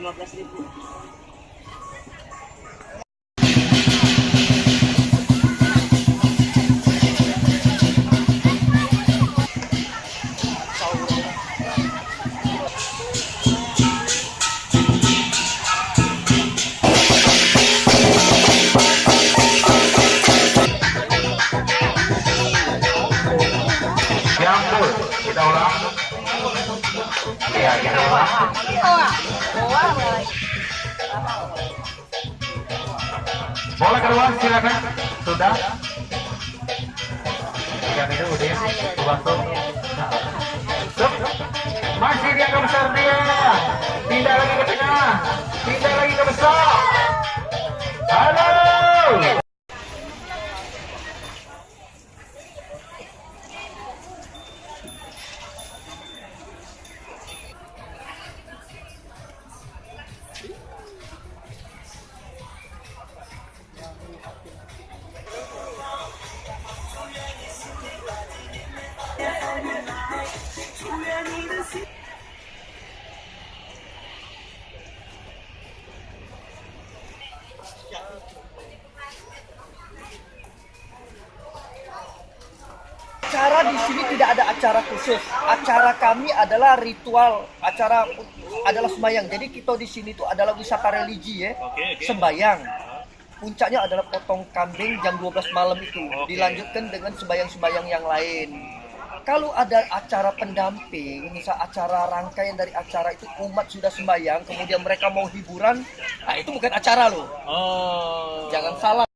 15.000. Kita ulang. Iya, kita ulang. Bola keluar, silakan. Sudah. 3 minit udah. Waktu. Masih dia ke besar dia. Pindah lagi ke tengah. Pindah lagi ke besar. Halo. Acara di sini tidak ada acara khusus. Acara kami adalah ritual, acara adalah sembahyang. Jadi kita di sini itu adalah wisata religi ya. Sembahyang. Puncaknya adalah potong kambing jam 12 malam itu. Dilanjutkan dengan sembahyang-sembahyang yang lain. Kalau ada acara pendamping, misal acara rangkaian dari acara itu umat sudah sembahyang, kemudian mereka mau hiburan, nah itu bukan acara loh. Jangan salah.